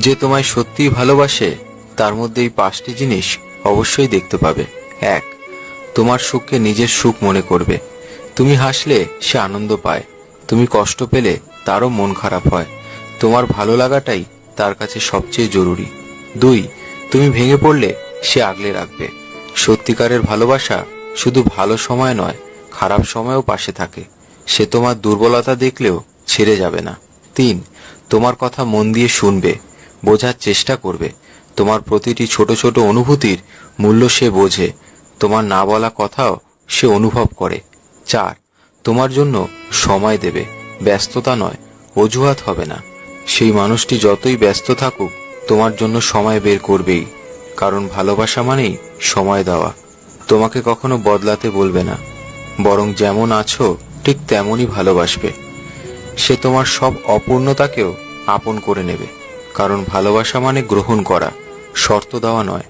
যে তোমায় সত্যিই ভালোবাসে তার মধ্যে এই 5টি জিনিস অবশ্যই দেখতে পাবে। 1, তোমার সুখকে নিজের সুখ মনে করবে। তুমি হাসলে সে আনন্দ পায়, তুমি কষ্ট পেলে তারও মন খারাপ হয়। তোমার ভালো লাগাটাই তার কাছে সবচেয়ে জরুরি। 2, তুমি ভেঙে পড়লে সে আগলে রাখবে। সত্যিকারের ভালোবাসা শুধু ভালো সময় নয়, খারাপ সময়েও পাশে থাকে। সে তোমার দুর্বলতা দেখলেও ছেড়ে যাবে না। 3, তোমার কথা মন দিয়ে শুনবে, বোঝার চেষ্টা করবে। তোমার প্রতিটি ছোট ছোট অনুভূতির মূল্য সে বোঝে, তোমার না বলা কথাও সে অনুভব করে। 4, তোমার জন্য সময় দেবে, ব্যস্ততা নয়, অজুহাত হবে না। সেই মানুষটি যতই ব্যস্ত থাকুক তোমার জন্য সময় বের করবেই, কারণ ভালোবাসা মানেই সময় দেওয়া। তোমাকে কখনো বদলাতে বলবে না, বরং যেমন আছো ঠিক তেমনই ভালোবাসবে। সে তোমার সব অপূর্ণতাকেও আপন করে নেবে, কারণ ভালোবাসা মানে গ্রহণ করা, শর্ত দেওয়া নয়।